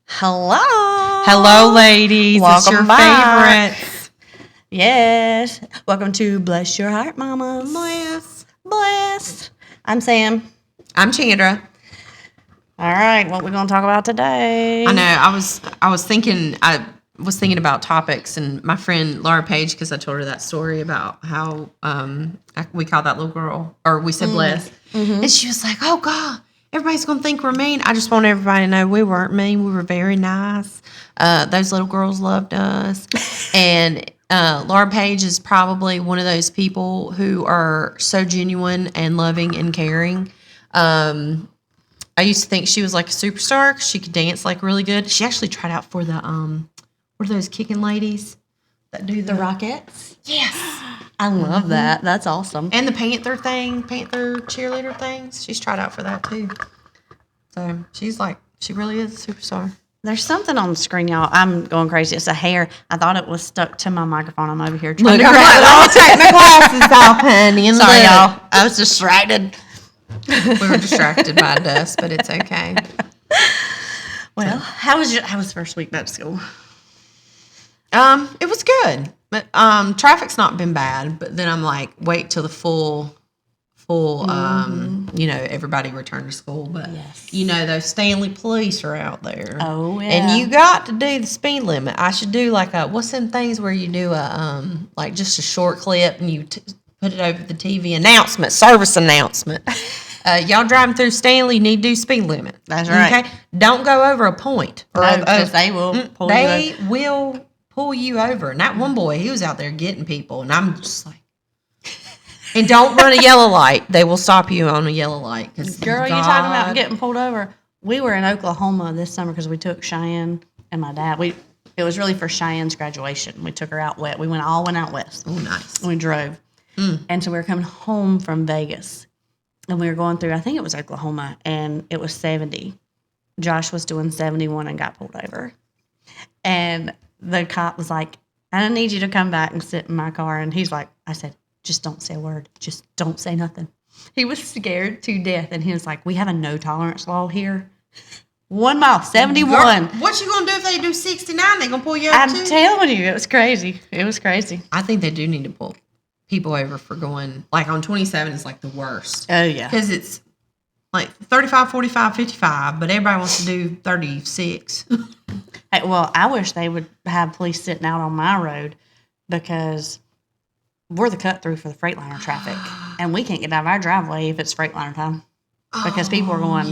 Hello. Hello, ladies. Welcome it's your back. favorites. Yes. Welcome to Bless Your Heart, Mamas. Bless. I'm Sam. I'm Chandra. All right. What we going to talk about today? I know. I was thinking about topics, and my friend Laura Page, because I told her that story about how we called that little girl, or we said Bless, and she was like, "Oh God, everybody's gonna think we're mean." I just want everybody to know we weren't mean. We were very nice. Those little girls loved us, and Laura Page is probably one of those people who are so genuine and loving and caring. I used to think she was like a superstar 'cause she could dance like really good. She actually tried out for the what are those kicking ladies that do the Rockettes. Yes. I love that. That's awesome. And the Panther cheerleader things. She's tried out for that too. So she really is a superstar. There's something on the screen, y'all. I'm going crazy. It's a hair. I thought it was stuck to my microphone. I'm over here trying to grab it I'll off. take my glasses off, honey. And Sorry, look. y'all. I was distracted. We were distracted by dust, but it's okay. Well, how was the first week back to school? It was good, but traffic's not been bad. But then I'm like, wait till the full, everybody returned to school. But Yes. those Stanley police are out there. Oh, yeah. And you got to do the speed limit. I should do like what's them things where you do like just a short clip and you put it over the TV service announcement. Y'all driving through Stanley, you need to do speed limit. That's right. Okay, don't go over a point. Because they will pull you over. They will pull you over. And that one boy, he was out there getting people, and I'm just like, and don't run a yellow light. They will stop you on a yellow light. Girl, you talking about getting pulled over? We were in Oklahoma this summer because we took Cheyenne and my dad. It was really for Cheyenne's graduation. We took her out west. We went out west. Oh, nice. We drove, and so we were coming home from Vegas, and we were going through. I think it was Oklahoma, and it was 70. Josh was doing 71 and got pulled over, and the cop was like, "I need you to come back and sit in my car." And he's like, I said, "Just don't say a word. Just don't say nothing." He was scared to death. And he was like, "We have a no tolerance law here. 1 mile, 71. Girl, what you going to do if they do 69? They going to pull you over I'm too? telling you, it was crazy. It was crazy. I think they do need to pull people over for going, like on 27 is like the worst. Oh, yeah. Because it's like 35, 45, 55, but everybody wants to do 36. Hey, well, I wish they would have police sitting out on my road because we're the cut through for the Freightliner traffic. And we can't get out of our driveway if it's Freightliner time because people are going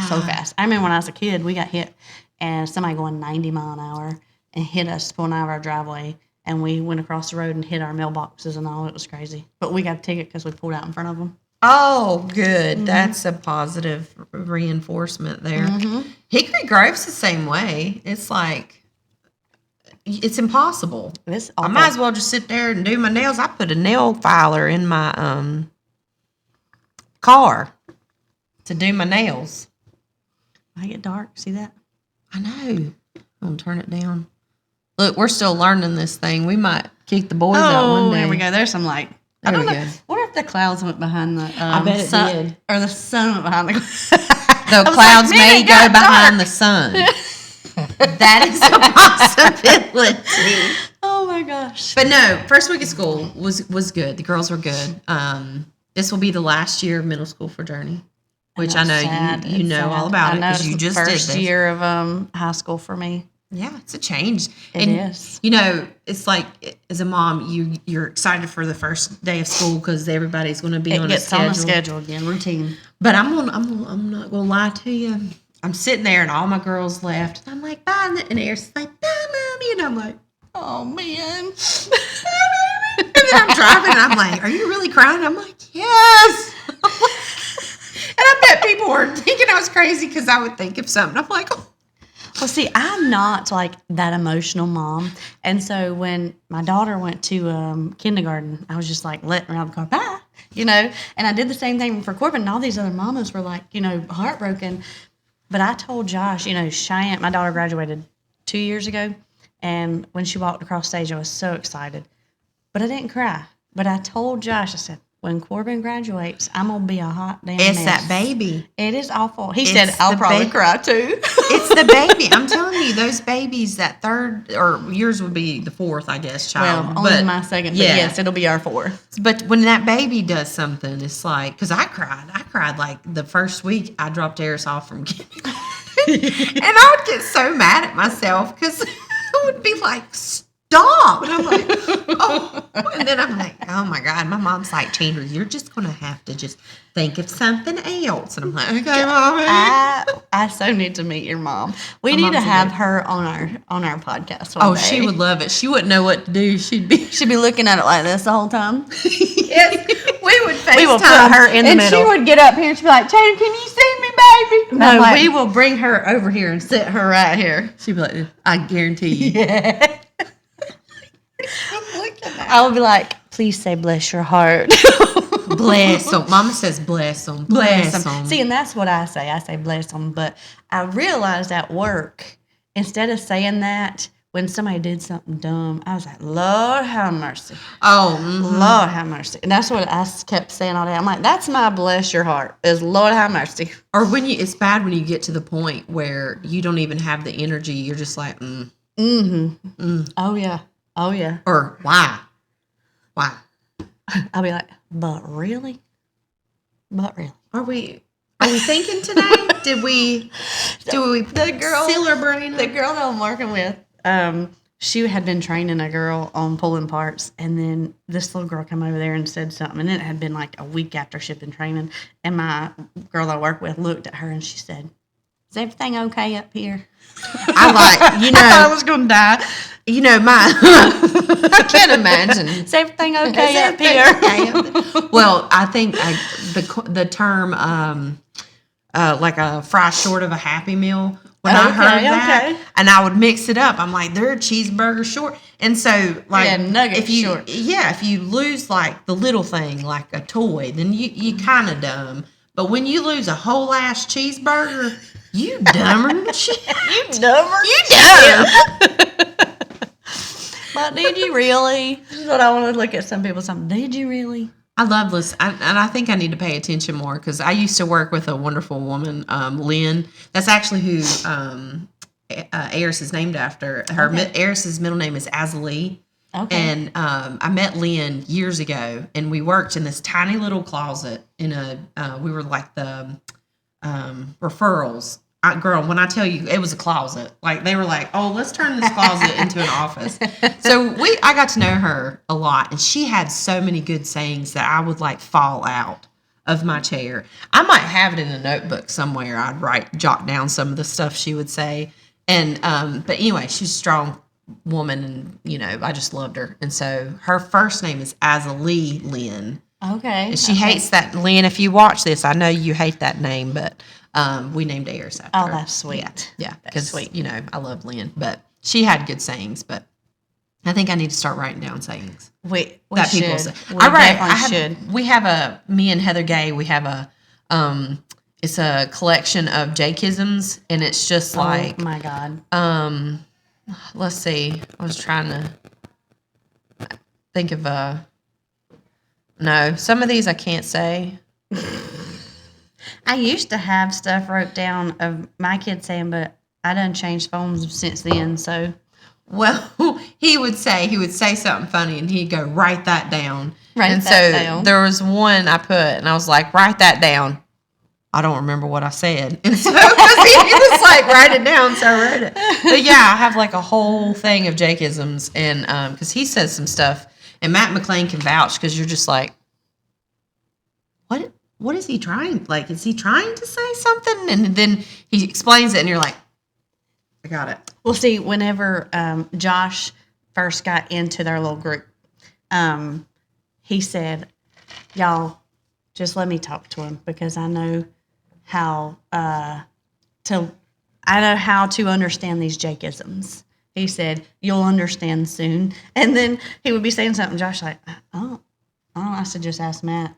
so fast. I remember when I was a kid, we got hit and somebody going 90 mile an hour and hit us pulling out of our driveway. And we went across the road and hit our mailboxes and all. It was crazy. But we got a ticket because we pulled out in front of them. Oh, good. That's a positive reinforcement there. Hickory Grove's the same way. It's like, it's impossible. I might as well just sit there and do my nails. I put a nail filer in my car to do my nails. I get dark. See that? I know. I'm going to turn it down. Look, we're still learning this thing. We might kick the boys out one day. There we go. There's some light. I don't know. What if the clouds went behind the I bet it sun, did. or the sun went behind the clouds? The clouds may go behind the sun. That is a possibility. Oh my gosh. But no, first week of school was good. The girls were good. This will be the last year of middle school for Journey, which I know you know all about it because you just did this. First year of high school for me. Yeah, it's a change. It is. It's like as a mom, you're excited for the first day of school because everybody's going to be on a schedule. On a schedule again, routine. But I'm not going to lie to you. I'm sitting there and all my girls left. And I'm like, bye. And Eric's like, bye, Mommy. And I'm like, oh, man. And then I'm driving and I'm like, are you really crying? I'm like, yes. And I bet people were thinking I was crazy because I would think of something. I'm like, oh. Well, see, I'm not like that emotional mom. And so when my daughter went to kindergarten, I was just like letting her out of the car, bye, And I did the same thing for Corbin. And all these other mamas were like, heartbroken. But I told Josh, Cheyenne, my daughter graduated 2 years ago. And when she walked across stage, I was so excited. But I didn't cry. But I told Josh, I said, when Corbin graduates, I'm gonna be a hot damn It's mess. that baby. It is awful. He It's said, "I'll the probably ba- cry too." It's the baby. I'm telling you, those babies, that third, or yours would be the fourth, I guess, child. Well, only my second, but yes, it'll be our fourth. But when that baby does something, it's like, because I cried. I cried like the first week I dropped Eris off from kindergarten. And I would get so mad at myself because I would be like, stop. And I'm like, oh. And then I'm like, oh my God. My mom's like, Chandler, you're just going to have to just think of something else. And I'm like, okay, Mommy. I so need to meet your mom. We need to have her on our podcast one day. She would love it. She wouldn't know what to do. She'd be looking at it like this the whole time. yes. We would FaceTime. We will put her in the middle. And she would get up here and she'd be like, Chandler, can you see me, baby? And I'm No, like, we will bring her over here and sit her right here. she'd be like, I guarantee you. Yeah. Look at that. I would be like, please say bless your heart. Bless them. Mama says bless them. Bless them. See, and that's what I say. I say bless them. But I realized at work, instead of saying that, when somebody did something dumb, I was like, Lord have mercy. Oh, Lord have mercy. And that's what I kept saying all day. I'm like, that's my bless your heart, is Lord have mercy. or when it's bad when you get to the point where you don't even have the energy. You're just like, Oh, yeah. Oh, yeah. Or why? I'll be like, but really? Are we thinking today? Did we The girl, seal her brain? the girl that I'm working with, she had been training a girl on pulling parts, and then this little girl came over there and said something, and it had been like a week after she'd been training, and my girl that I work with looked at her and she said, is everything okay up here? I like, you know, I thought I was going to die. you know, I can't imagine. Is everything okay up here? Well, I think the term like a fry short of a Happy Meal. When I heard that, and I would mix it up, I'm like, they're a cheeseburger short. And so, like, Yeah, nugget if you short. if you lose like the little thing, like a toy, then you kind of dumb. But when you lose a whole ass cheeseburger, you dumber than shit. You dumber. You dumb. But did you really? This is what I want to look at some people. Did you really? I love this, and I think I need to pay attention more because I used to work with a wonderful woman, Lynn. That's actually who Eris is named after. Her Eris's middle name is Azalee. Okay. And I met Lynn years ago, and we worked in this tiny little closet in we were like the referrals. Girl, when I tell you, it was a closet. Like, they were like, oh, let's turn this closet into an office. So I got to know her a lot, and she had so many good sayings that I would, like, fall out of my chair. I might have it in a notebook somewhere. I'd jot down some of the stuff she would say. And, but anyway, she's a strong woman, and, you know, I just loved her. And so her first name is Azalee Lynn. Okay. And she hates that. Lynn, if you watch this, I know you hate that name, but we named Eris after her. Oh, that's sweet. Yeah, That's because, sweet. you know, I love Lynn, but she had good sayings, but I think I need to start writing down sayings We that should. people say. We I write, definitely should. We have me and Heather Gay, we have it's a collection of Jakeisms, and it's just like, oh my God. let's see, I was trying to think of no, some of these I can't say. I used to have stuff wrote down of my kids saying, but I done changed phones since then. So, well, he would say something funny, and he'd go, write that down. Write that down. There was one I put, and I was like, write that down. I don't remember what I said. And so, because he was like, write it down, so I wrote it. But yeah, I have like a whole thing of Jakeisms, and because he says some stuff, and Matt McLean can vouch, because you're just like, what is he trying? Like, is he trying to say something? And then he explains it, and you're like, I got it. well, see, whenever Josh first got into their little group, he said, y'all, just let me talk to him because I know how to understand these Jakeisms. He said, you'll understand soon. And then he would be saying something, Josh like, oh, I said, just ask Matt.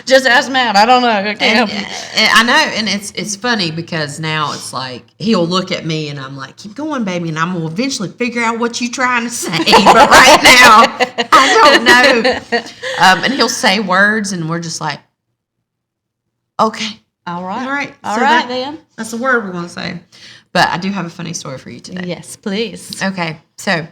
Just ask Matt. I don't know. I can't help you. And I know, and it's funny because now it's like he'll look at me and I'm like, keep going, baby, and I'm gonna eventually figure out what you're trying to say. But right now, I don't know. And he'll say words, and we're just like, okay, All right. all right, All so right, then. that's the word we're gonna say. But I do have a funny story for you today. Yes, please. Okay, so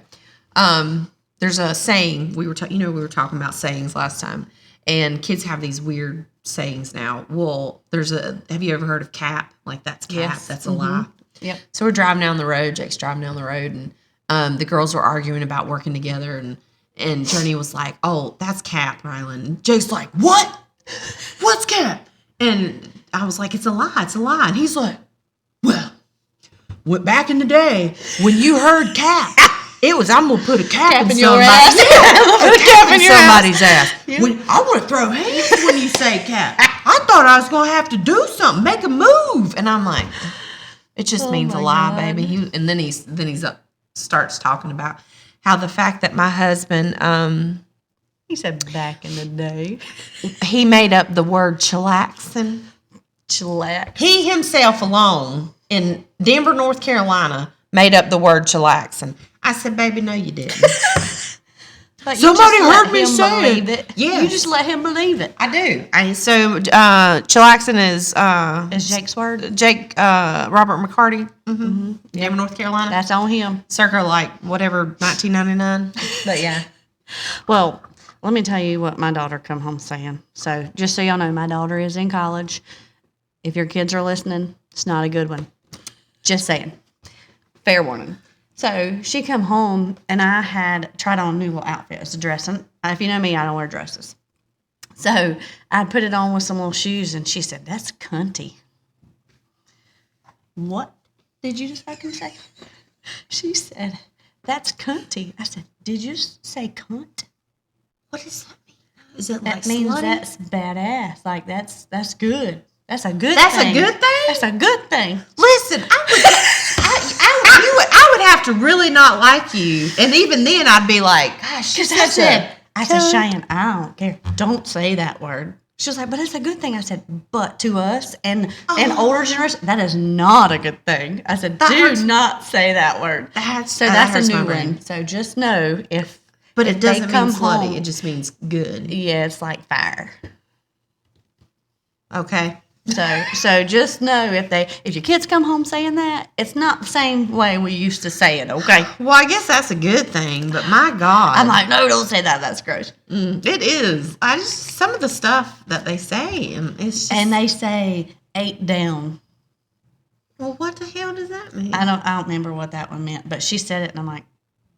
there's a saying we were talking about sayings last time, and kids have these weird sayings now. Well, have you ever heard of cap? Like that's cap, Yes. that's a lie. Yep. So we're driving down the road. Jake's driving down the road, and the girls were arguing about working together, and Journey was like, "Oh, that's cap, Rylan." And Jake's like, "What? What's cap?" And I was like, "It's a lie. It's a lie." And he's like, "Well, back in the day when you heard cap, it was I'm gonna put a cap in your somebody's ass. a cap in your somebody's ass. When I want to throw hands when you say cap. I thought I was gonna have to do something, make a move." And I'm like, it just means a my lie, God. baby. And then he's starts talking about how the fact that my husband He said back in the day. he made up the word chillaxing. Chillax. He himself alone in Denver, North Carolina, made up the word chillaxing. I said, "Baby, no, you didn't." But Somebody you just let heard me him say believe it. it. Yes. You just let him believe it. I do. Chillaxing is Is Jake's word? Jake Robert McCarty, Denver, North Carolina. That's on him. Circa like whatever 1999. But yeah. Well, let me tell you what my daughter come home saying. So just so y'all know, my daughter is in college. If your kids are listening, it's not a good one. Just saying. Fair warning. So she come home, and I had tried on a new little outfit. It's a dress. And if you know me, I don't wear dresses. So I put it on with some little shoes, and she said, "That's cunty." What did you just fucking say? She said, "That's cunty." I said, "Did you just say cunt?" What does that mean? Is it That like means slutty? that's badass. Like that's good. That's a good That's thing. a good thing? That's a good thing. Listen, I would have to really not like you, and even then, I'd be like, "Gosh, Because you're such I said, Cheyenne, I don't care. Don't say that word. She was like, but it's a good thing. I said, but to us and older generation, that is not a good thing. I said, That do hurts. not say that word. So that that's hurts a my new brain. one. So just know if But if it they doesn't mean come slutty. home- It just means good. yeah, it's like fire. Okay. So just know if your kids come home saying that, it's not the same way we used to say it, okay? Well, I guess that's a good thing, but my God. I'm like, no, don't say that. That's gross. It is. Some of the stuff that they say, and it's just. And they say 8 down. Well, what the hell does that mean? I don't remember what that one meant, but she said it, and I'm like,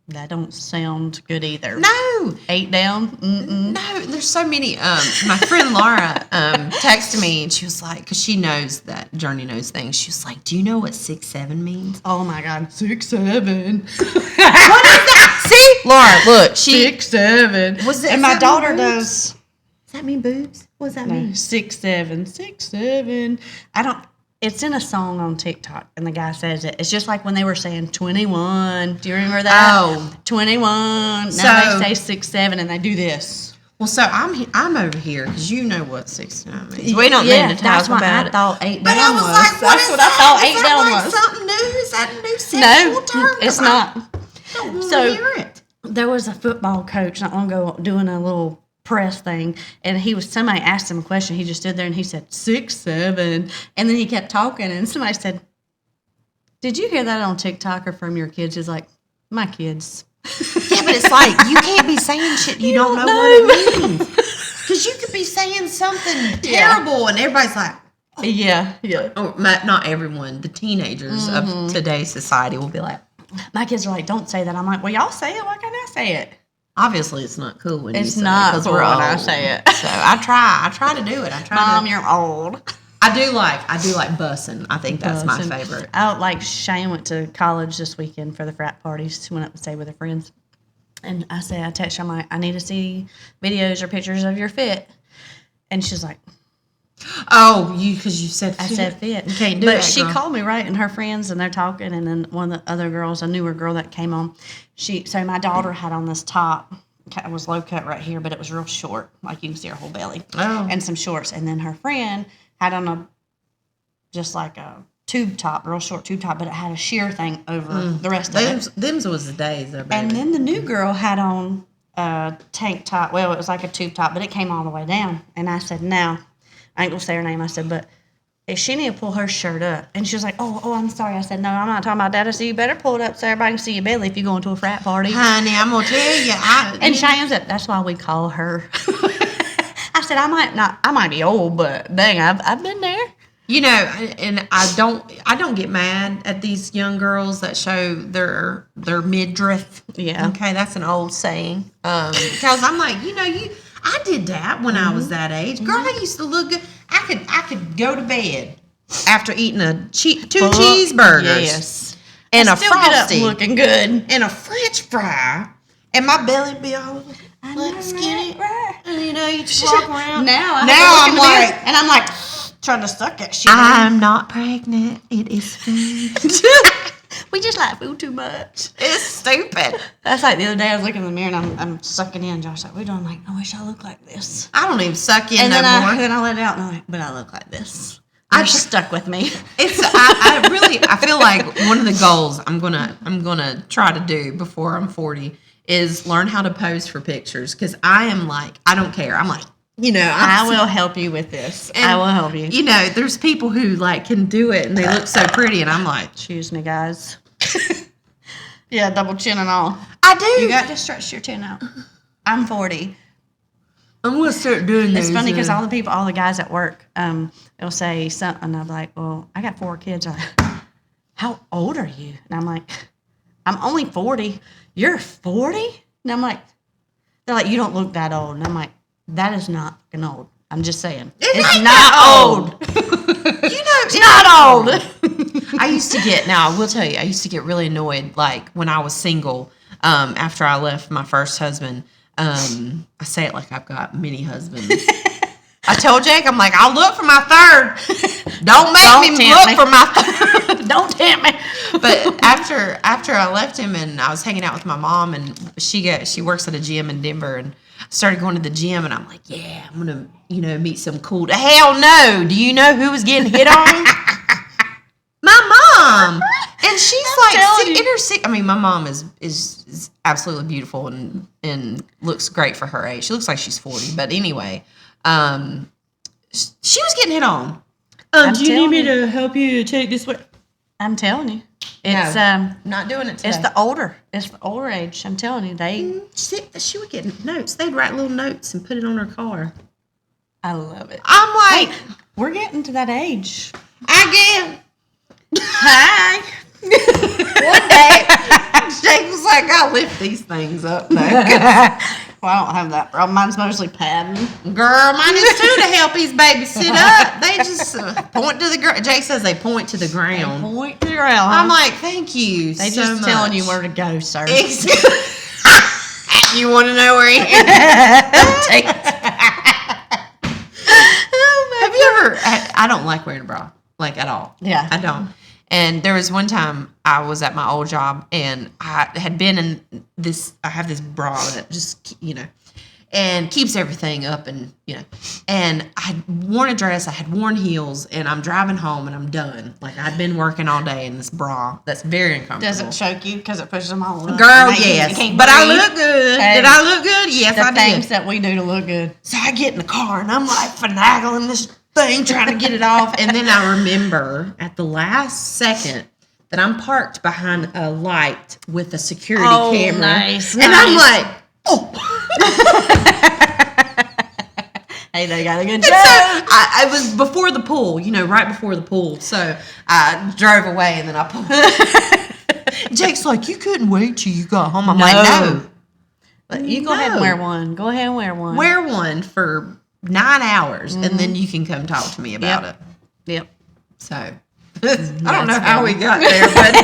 that don't sound good either. No. 8 down? Mm-mm. No, there's so many. My friend Laura texted me, and she was like, because she knows that Journey knows things. She was like, "Do you know what 6'7" means?" Oh my God, 6'7". See, Laura, look, she 6'7". Was it- And does my that mean daughter boobs? does. Does that mean boobs? What does that No, mean? 6'7", 6'7". I don't. It's in a song on TikTok, and the guy says it. It's just like when they were saying 21. Do you remember that? Oh. 21. So- Now they say 6'7", and they do this. Well, so I'm over here because you know what 6'9" means. We don't need to that's talk why about I it. thought 8 But I down was was. like, what That's is what that? I thought Is 8 that down like was. something new? Is that a new sexual No, term? it's 'Cause I not. don't want So- to hear it. There was a football coach not long ago doing a little press thing, and somebody asked him a question. He just stood there and he said 6'7", and then he kept talking, and somebody said, "Did you hear that on TikTok or from your kids?" He's like, "My kids." Yeah, but it's like you can't be saying shit you don't know don't what it means. Because you could be saying something terrible, and everybody's like, Yeah. oh, not everyone, the teenagers of today's society will be like, My kids are like, "Don't say that." I'm like, "Well, y'all say it. Why can't I say it?" obviously it's not cool when you It's say not it because cool we're when old. I say it. So I try to do it. Mom, you're old. I do like bussing. I think that's my Bussing. favorite. Shane went to college this weekend for the frat parties. She went up to stay with her friends. And I texted her, I'm like, "I need to see videos or pictures of your fit." And she's like, Oh, because you said I fit. said fit. You can't do but that, she girl. called me, right? And her friends, and they're talking. And then one of the other girls, a newer girl that came on, so my daughter had on this top. It was low cut right here, but it was real short. Like you can see her whole belly. Oh. And some shorts. And then her friend had on just like a tube top, real short tube top, but it had a sheer thing over the rest of it. Them's was the days, though, baby. And then the new girl had on a tank top. Well, it was like a tube top, but it came all the way down. And I said, no. I ain't going to say her name. I said, but if she need to pull her shirt up. And she was like, oh, I'm sorry. I said, no, I'm not talking about that. I said, you better pull it up so everybody can see your belly if you're going to a frat party. Honey, I'm going to tell you. And Cheyenne's said, that's why we call her. I said, I might be old, but dang, I've been there. You know, and I don't get mad at these young girls that show their midriff. Yeah. Okay, that's an old saying. Because I'm like, I did that when I was that age. Girl, I used to look good. I could go to bed after eating two cheeseburgers. Yes. And a still get up Frosty. looking good. And a French fry. And my belly be all like skinny. Right. And you just walk around. Now I'm like, and I'm like trying to suck that shit. I'm not pregnant. It is food. We just like food too much. It's stupid. That's like the other day I was looking in the mirror and I'm sucking in. Josh like, we're doing like, I wish I looked like this. I don't even suck in And no then more. then I let it out and I'm like, but I look like this. You're stuck with me. I feel like one of the goals I'm gonna try to do before I'm 40 is learn how to pose for pictures, because I am like, I don't care. I'm like, I will help you with this. I will help you. There's people who like can do it and they look so pretty, and I'm like, Excuse me, guys. Yeah, double chin and all. I do. You got to stretch your chin out. I'm 40. I'm gonna start doing this. It's funny because all the guys at work, they'll say something, and I'm like, well, I got 4 kids. They're like, how old are you? And I'm like, I'm only 40. You're 40? And I'm like, they're like, you don't look that old. And I'm like, that is not fucking old. I'm just saying. It's not old. It's not old. I used to get really annoyed, like when I was single, after I left my first husband. I say it like I've got many husbands. I told Jake, I'm like, I'll look for my third. Don't make me look for my third. Don't tempt me. But after I left him and I was hanging out with my mom, and she works at a gym in Denver, and I started going to the gym, and I'm like, yeah, I'm gonna meet some cool. Hell no! Do you know who was getting hit on? My mom. And she's in her sick. I mean, my mom is absolutely beautiful and looks great for her age. She looks like she's 40, but anyway, she was getting hit on. Do you need me to help you take this way? I'm telling you, it's not doing it today. It's the older age. I'm telling you, she would get notes. They'd write little notes and put it on her car. I love it. I'm like, we're getting to that age. Again. Hi. One day, Jake was like, I'll lift these things up now. Well, I don't have that problem. Mine's mostly padding. Girl, mine is too, to help these babies sit up. They just point to the ground. Jake says they point to the ground. Point to the ground. I'm like, thank you They so just much. telling you where to go, sir. You want to know where he is? Take it. Have you ever? I don't like wearing a bra, like at all. Yeah. I don't. And there was one time I was at my old job, and I had been in this. I have this bra that just and keeps everything up, and and I had worn a dress. I had worn heels, and I'm driving home, and I'm done. Like I'd been working all day in this bra that's very uncomfortable. Does it choke you because it pushes them all up? Girl, yes. But I look good. Hey, did I look good? Yes, I the things did. that we do to look good. So I get in the car, and I'm like finagling this thing, trying to get it off. And then I remember at the last second that I'm parked behind a light with a security camera. Nice. And I'm like, oh. Hey, they got a good And so job. I was before the pool, right before the pool. So I drove away, and then I pulled. Jake's like, you couldn't wait till you got home. I'm like, no. But you go ahead and wear one. Go ahead and wear one. Wear one for 9 hours, and then you can come talk to me about it. Yep. So I don't know how we got there, but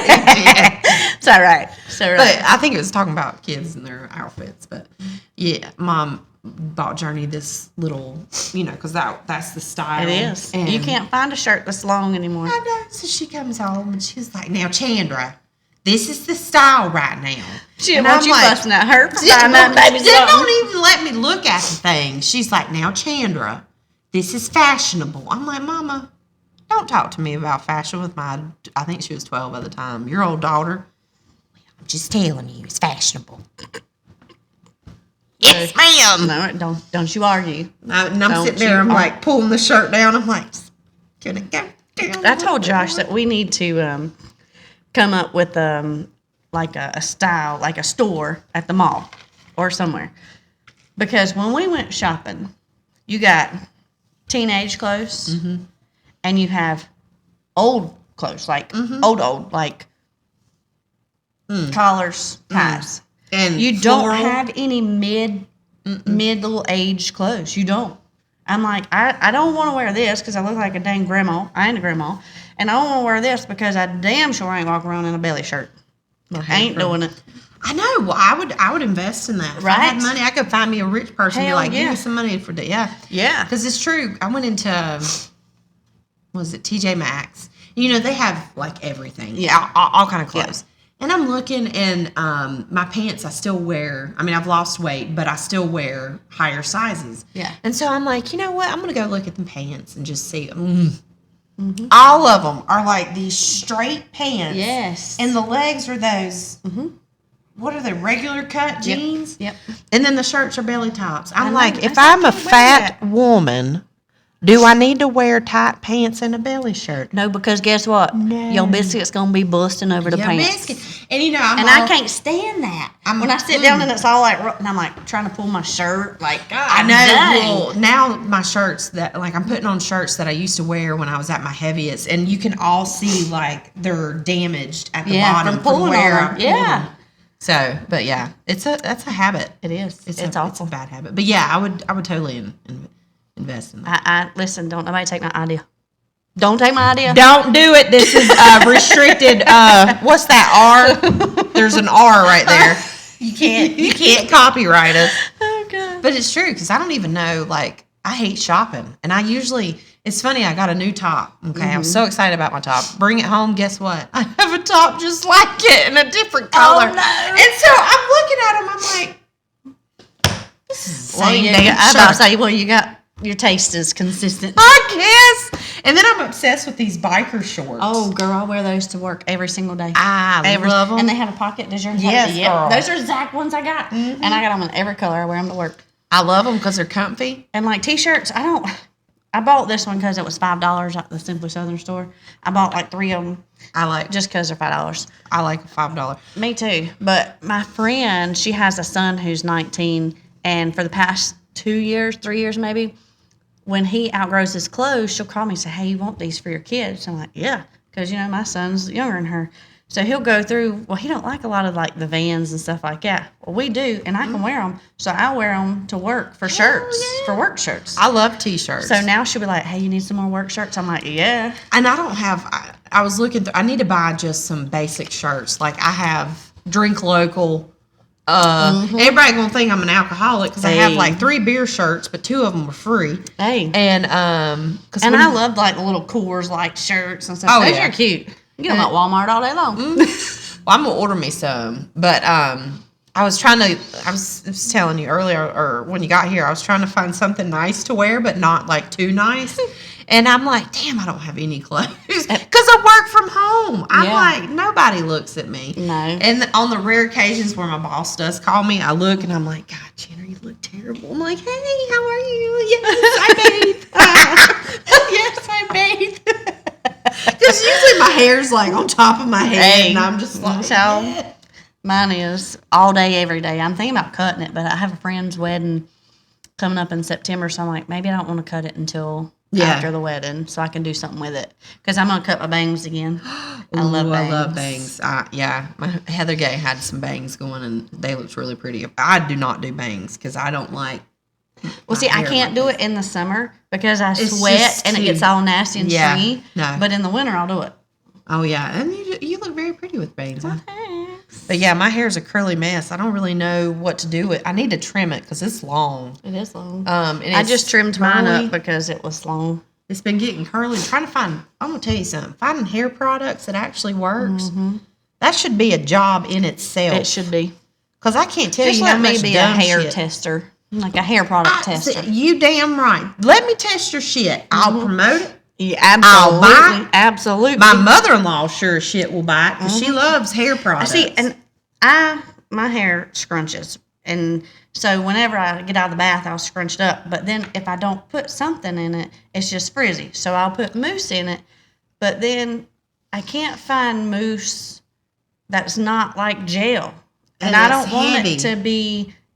It's all right. But I think it was talking about kids and their outfits. But yeah, Mom bought Journey this little, because that's the style. It is. And You can't find a shirt that's long anymore. I know. So she comes home and she's like, now Chandra, this is the style right now. She didn't want you busting at her for buying that baby They something. don't even let me look at the thing. She's like, now, Chandra, this is fashionable. I'm like, Mama, don't talk to me about fashion with my, I think she was 12 at the time, your old daughter. I'm just telling you, it's fashionable. Yes, ma'am. No, don't you argue. And I'm sitting there, I'm like pulling the shirt down. I'm like, can it go down? I told Josh that we need to come up with like a style, like a store at the mall or somewhere. Because when we went shopping, you got teenage clothes and you have old clothes, like old, like collars, ties. And You don't floral. have any middle age clothes. You don't. I'm like, I don't want to wear this because I look like a dang grandma. I ain't a grandma. And I don't want to wear this because I damn sure ain't walking around in a belly shirt. I ain't doing it. I know. Well, I would invest in that. If I had Right? money, I could find me a rich person and be Hell like, give yeah. me some money for that. Yeah. Yeah. Because it's true. I went into, was it TJ Maxx? You know, they have like everything. Yeah. All kind of clothes. And I'm looking, and my pants I still wear. I mean, I've lost weight, but I still wear higher sizes. Yeah. And so I'm like, you know what? I'm going to go look at the pants and just see. All of them are like these straight pants. Yes. And the legs are those, what are they, regular cut jeans? Yep. And then the shirts are belly tops. I'm know. like, if I I'm a can't wear fat woman, do I need to wear tight pants and a belly shirt? No, because guess what? No. Your biscuit's going to be busting over the Yeah, pants. biscuit. And you know, I'm And all, I can't stand that. When I sit down and it's all like, and I'm like trying to pull my shirt, like, God, I know. dang. Well, now my shirts that like I'm putting on shirts that I used to wear when I was at my heaviest, and you can all see like they're damaged at the Yeah, bottom from pulling where on I them. pulled Yeah. them. So, but yeah, that's a habit. It is. It's It's awful. a bad habit. But yeah, I would totally invest in that. I listen. Don't nobody take my idea. Don't take my idea. Don't do it. This is restricted. What's that R? There's an R right there. You can't copyright us. Oh God. But it's true because I don't even know. Like I hate shopping, and I usually. It's funny. I got a new top. Okay, I was so excited about my top. Bring it home. Guess what? I have a top just like it in a different color. Oh, no. And so I'm looking at them. I'm like, this is the same you damn I about to shirt. say, well, you got your taste is consistent. I guess. And then I'm obsessed with these biker shorts. Oh, girl, I wear those to work every single day. I love them. And they have a pocket. Does yours Yes, have it? Yep. girl. Those are exact ones I got. And I got them in every color. I wear them to work. I love them because they're comfy. And like t-shirts, I bought this one because it was $5 at the Simply Southern store. I bought like 3 of them I like just because they're $5. I like a $5. Me too. But my friend, she has a son who's 19, and for the past 2 years, 3 years maybe, when he outgrows his clothes, she'll call me and say, hey, you want these for your kids? I'm like, yeah, because, you know, my son's younger than her. So he'll go through, well, he don't like a lot of like the Vans and stuff like that. Well, we do, and I can wear them. So I wear them to work for shirts, for work shirts. I love t-shirts. So now she'll be like, hey, you need some more work shirts? I'm like, yeah. And I don't have, I was looking through, I need to buy just some basic shirts. Like I have Drink Local. Everybody gonna think I'm an alcoholic because I have Hey. like 3 beer shirts, but 2 of them were free. Hey. And cause And when- I love like the little Coors like shirts and stuff. Oh, Those yeah. are cute. You get them at Walmart all day long. well, I'm gonna order me some. But I was telling you earlier, or when you got here, I was trying to find something nice to wear, but not like too nice. And I'm like, damn, I don't have any clothes because I work from home. I'm Yeah. like, nobody looks at me. No. And on the rare occasions where my boss does call me, I look and I'm like, God, Jenner, you look terrible. I'm like, hey, how are you? Yes, I bathe. Yes, I bathe. Because usually my hair's like on top of my head, Hey, and I'm just like, so mine is all day, every day. I'm thinking about cutting it, but I have a friend's wedding coming up in September, so I'm like, maybe I don't want to cut it until after the wedding, so I can do something with it. Because I'm gonna cut my bangs again. I love Ooh, bangs. I love bangs. Yeah, my Heather Gay had some bangs going, and they looked really pretty. I do not do bangs because I don't like. Well, see, I hair can't like do it in the summer because I It's sweat just and it too- gets all nasty and Yeah, stringy. no. But in the winter, I'll do it. Oh yeah, and you look very pretty with bangs. Huh? Thanks. But yeah, my hair's a curly mess. I don't really know what to do with. I need to trim it because it's long. It is long. And I it's just trimmed mine curly. up because it was long. It's been getting curly. I'm trying to find. I'm gonna tell you something. Finding hair products that actually works. That should be a job in itself. It should be. Because I can't tell Just you how let me much be a dumb hair shit. tester, like a hair product tester. You damn right. Let me test your shit. I'll promote it. Yeah, I'll absolutely, buy. absolutely. My mother-in-law sure as shit will buy it because she loves hair products. See, and my hair scrunches, and so whenever I get out of the bath, I'll scrunch it up. But then if I don't put something in it, it's just frizzy. So I'll put mousse in it, but then I can't find mousse that's not like gel, and I don't want it to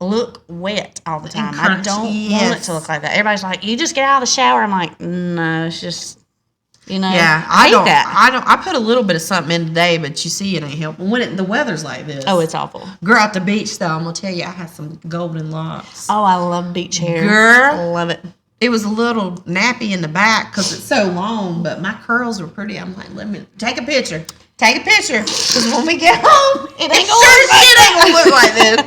look wet all the time. I don't want it to look like that. Everybody's like, you just get out of the shower. I'm like, no, it's just. Yeah, I hate that. I put a little bit of something in today, but you see, it ain't helping when the weather's like this. Oh, it's awful. Girl, at the beach though, I'm gonna tell you, I had some golden locks. Oh, I love beach hair. Girl, I love it. It was a little nappy in the back because it's so long, but my curls were pretty. I'm like, let me take a picture. Take a picture, because when we get home, it ain't gonna look like this.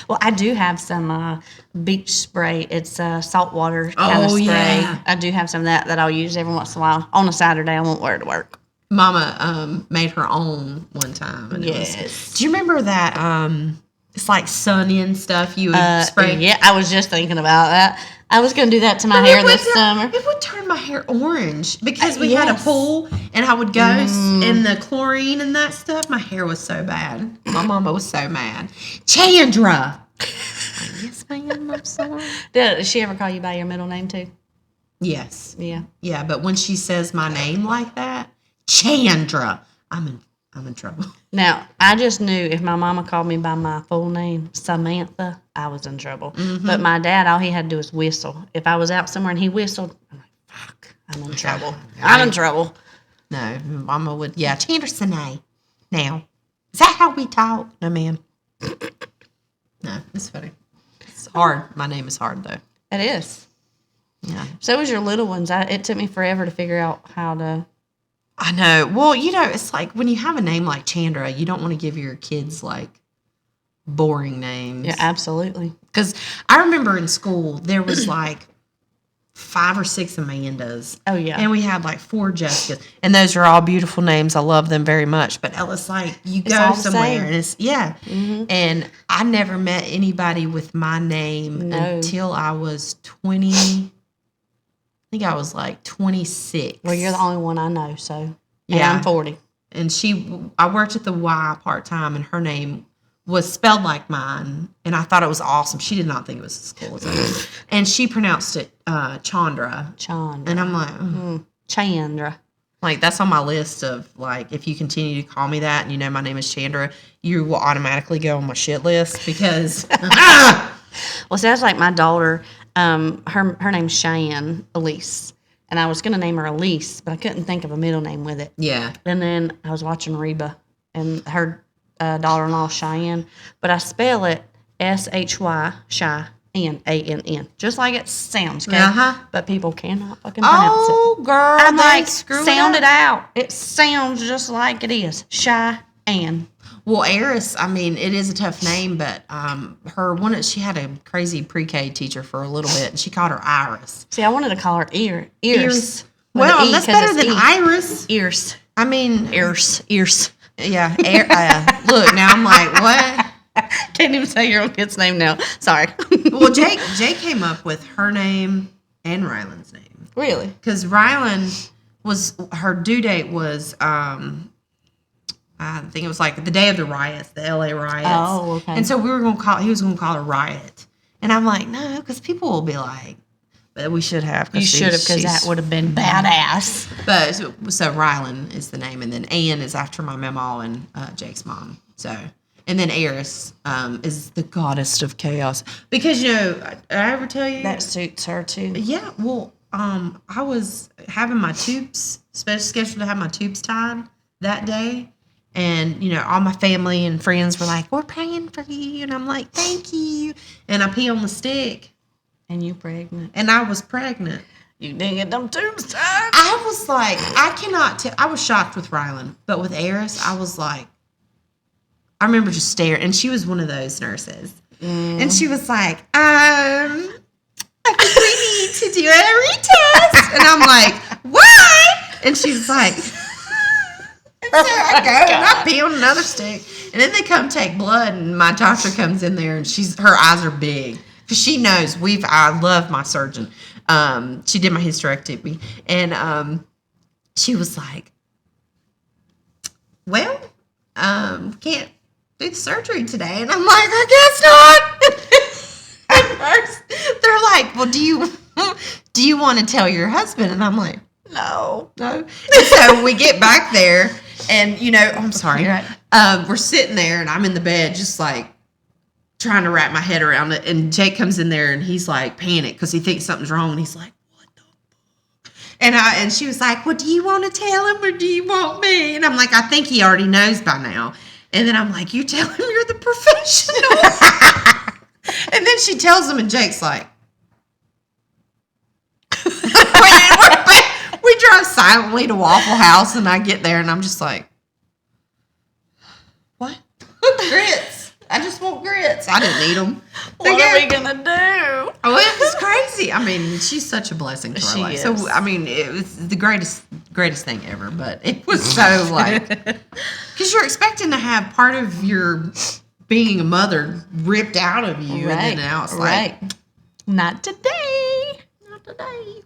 Well, I do have some beach spray. It's saltwater kind of spray. Yeah. I do have some of that I'll use every once in a while. On a Saturday, I won't wear it to work. Mama made her own one time. And Yes. Do you remember that? It's like sun-in stuff you would spray. Yeah, I was just thinking about that. I was going to do that to my hair this summer. It would turn my hair orange because we had a pool and I would go in the chlorine and that stuff. My hair was so bad. My mama was so mad. Chandra. Yes, ma'am. I'm sorry. Did she ever call you by your middle name too? Yes. Yeah. Yeah, but when she says my name like that, Chandra, I'm in trouble. Now, I just knew if my mama called me by my full name, Samantha, I was in trouble. Mm-hmm. But my dad, all he had to do was whistle. If I was out somewhere and he whistled, I'm like, fuck, I'm in trouble. I'm in trouble. No, Mama would, Chandra Sine. Now, is that how we talk? No, ma'am. No, it's funny. It's hard. My name is hard, though. It is. Yeah. So was your little ones. It took me forever to figure out how to. I know. Well, it's like when you have a name like Chandra, you don't want to give your kids like boring names. Yeah, absolutely. Because I remember in school there was like 5 or 6 Amandas. Oh yeah. And we had like 4 Jessicas, and those are all beautiful names. I love them very much. But it's like you go somewhere and it's Mm-hmm. And I never met anybody with my name until I was 20. I think I was like 26. Well, you're the only one I know, so yeah, I'm 40. And I worked at the Y part-time, and her name was spelled like mine, and I thought it was awesome. She did not think it was as cool as I did. And she pronounced it Chandra. And I'm like, Chandra. Like, that's on my list of, like, if you continue to call me that and you know my name is Chandra, you will automatically go on my shit list because... Well, sounds like my daughter... her name's Cheyenne Elise, and I was going to name her Elise, but I couldn't think of a middle name with it. Yeah. And then I was watching Reba, and her daughter-in-law Cheyenne, but I spell it S-H-Y, Cheyenne, just like it sounds, okay? Uh-huh. But people cannot fucking pronounce it. Oh, girl, I'm like, sound it out. It sounds just like it is. Cheyenne. Well, Eris, I mean, it is a tough name, but she had a crazy pre-K teacher for a little bit, and she called her Iris. See, I wanted to call her Ears. Well, that's better than Iris. Ears. I mean, Ears. Yeah. Look, now I'm like, what? Can't even say your own kid's name now. Sorry. Well, Jake came up with her name and Ryland's name. Really? Because Ryland her due date was, I think it was like the day of the riots, the LA riots. Oh, okay. And so he was going to call her Riot. And I'm like, no, because people will be like, but we should have. You should have, because that would have been badass. But so Ryland is the name, and then Ann is after my mama and Jake's mom. So, and then Eris is the goddess of chaos. Because, did I ever tell you? That suits her too. Yeah, well, I was having my tubes, scheduled to have my tubes tied that day. And, all my family and friends were like, we're praying for you. And I'm like, thank you. And I pee on the stick. And you pregnant. And I was pregnant. You didn't get them tubes tied. I was like, I cannot tell. I was shocked with Ryland. But with Eris, I was like, I remember just staring. And she was one of those nurses. And she was like, I think we need to do a retest. And I'm like, why? And she was like... And so I go and I pee on another stick. And then they come take blood, and my doctor comes in there, and her eyes are big. Because she knows I love my surgeon. She did my hysterectomy. And she was like, well, can't do the surgery today. And I'm like, I guess not. At first, they're like, well, do you want to tell your husband? And I'm like, no. And so we get back there, and, I'm sorry. You're right. We're sitting there, and I'm in the bed just like trying to wrap my head around it. And Jake comes in there, and he's like panicked because he thinks something's wrong. And he's like, what the fuck? And she was like, well, do you want to tell him or do you want me? And I'm like, I think he already knows by now. And then I'm like, you tell him you're the professional. And then she tells him, and Jake's like, we drive silently to Waffle House, and I get there, and I'm just like, what? Grits. I just want grits. I didn't eat them. What are we going to do? Oh, it was crazy. I mean, she's such a blessing to our She life. is. So, I mean, it was the greatest thing ever, but it was so like, because you're expecting to have part of your being a mother ripped out of you, Right. and then now it's like, Right. Not today. not today.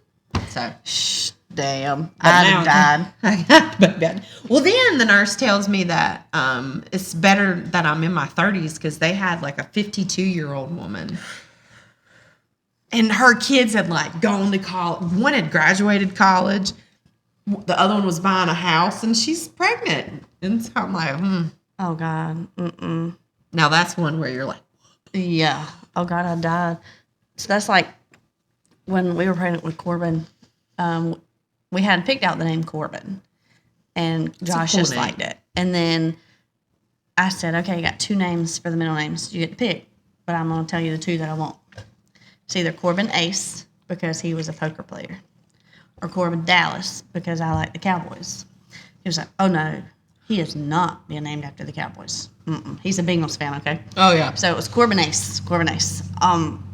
So, Shh, damn. But I'd now- have died. well, then the nurse tells me that it's better that I'm in my 30s because they had like a 52-year-old woman. And her kids had like gone to college. One had graduated college. The other one was buying a house, and she's pregnant. And so I'm like, Oh, God. Mm-mm. Now that's one where you're like, Yeah. Oh, God, I died. So that's like when we were pregnant with Corbin, we had picked out the name Corbin, and Josh cool just name. liked it. And then I said, okay, you got two names for the middle names. You get to pick, but I'm going to tell you the two that I want. It's either Corbin Ace, because he was a poker player, or Corbin Dallas, because I like the Cowboys. He was like, oh, no, he is not being named after the Cowboys. Mm-mm. He's a Bengals fan, okay? oh yeah. So it was Corbin Ace.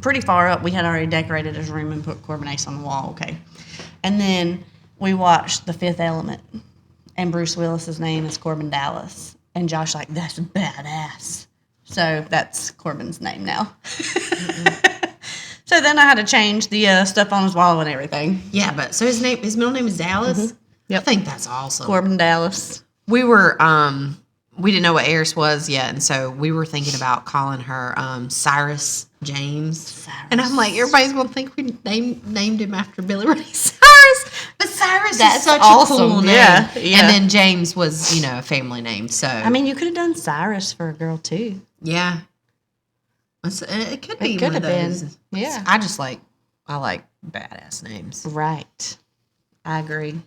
Pretty far up, we had already decorated his room and put Corbin Ace on the wall, okay? And then we watched The Fifth Element, and Bruce Willis's name is Corbin Dallas. And Josh like, that's badass. So that's Corbin's name now. So then I had to change the stuff on his wall and everything. Yeah, but so his middle name is Dallas. Yep. I think that's awesome. Corbin Dallas. We were we didn't know what Eris was yet, and so we were thinking about calling her Cyrus James. Cyrus. And I'm like, everybody's gonna think we named him after Billy Ray Cyrus. But Cyrus That's is such awesome. a cool name. Yeah, yeah. And then James was, a family name. So I mean, you could have done Cyrus for a girl, too. yeah. It could be It could one of have been. those. Yeah. I like badass names. Right. I agree.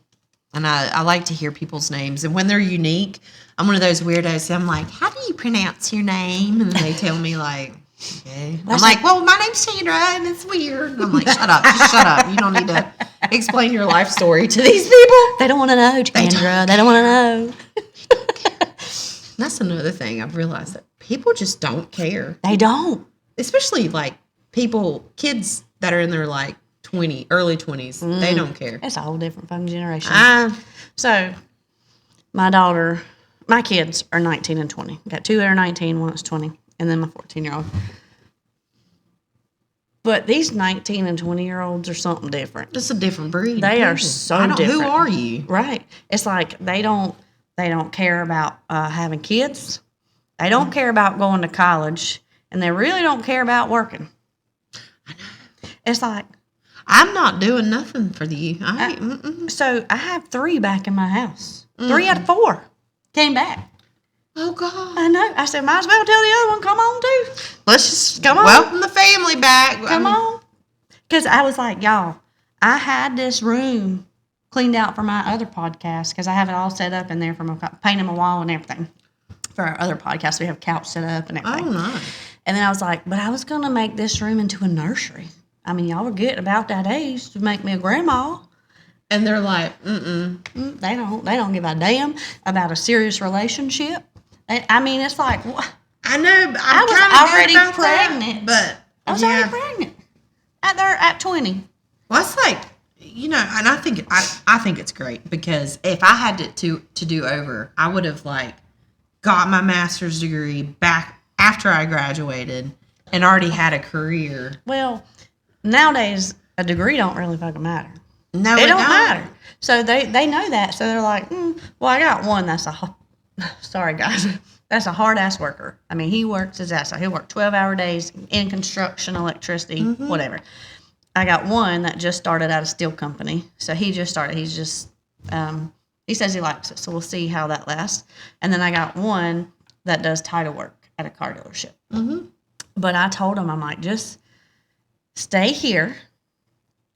And I like to hear people's names. And when they're unique, I'm one of those weirdos. I'm like, how do you pronounce your name? And they tell me, like, okay. I'm like, well, my name's Chandra, and it's weird. And I'm like, shut up. Just shut up. You don't need to explain your life story to these people. They don't want to know, Chandra. They don't want to know. That's another thing I've realized, that people just don't care. They don't. Especially, like, kids that are in their, like, early 20s. They don't care. It's a whole different fucking generation. Ah, So, my kids are 19 and 20. Got two that are 19, one that's 20, and then my 14-year-old. But these 19 and 20-year-olds are something different. it's a different breed. They are People. so Who different. are you? Right. It's like they don't care about having kids. They don't care about going to college, and they really don't care about working. It's like, I'm not doing nothing for you. so I have 3 back in my house. 3 out of 4 came back. Oh, God. I know. I said, might as well tell the other one, come on, too. Let's just Come on. welcome the family back. Come on. Because I was like, y'all, I had this room cleaned out for my other podcast because I have it all set up in there from painting my wall and everything. For our other podcast, we have a couch set up and everything. Oh, nice. And then I was like, but I was going to make this room into a nursery. I mean, y'all were getting about that age to make me a grandma. And they're like, They don't give a damn about a serious relationship. I mean, it's like, what? I know. But I was I'm kinda already good about pregnant. That, but I was yeah. already pregnant. At 20. Well, it's like you know, and I think it's great because if I had to do over, I would have like got my master's degree back after I graduated and already had a career. Well, nowadays a degree don't really fucking matter. No, It don't matter. So they know that. So they're like, well, I got one that's sorry guys, that's a hard ass worker. I mean, he works his ass off. He'll work 12-hour days in construction, electricity, whatever. I got one that just started at a steel company. So he just started. He's just, he says he likes it. So we'll see how that lasts. And then I got one that does title work at a car dealership. But I told him, I'm like, just stay here.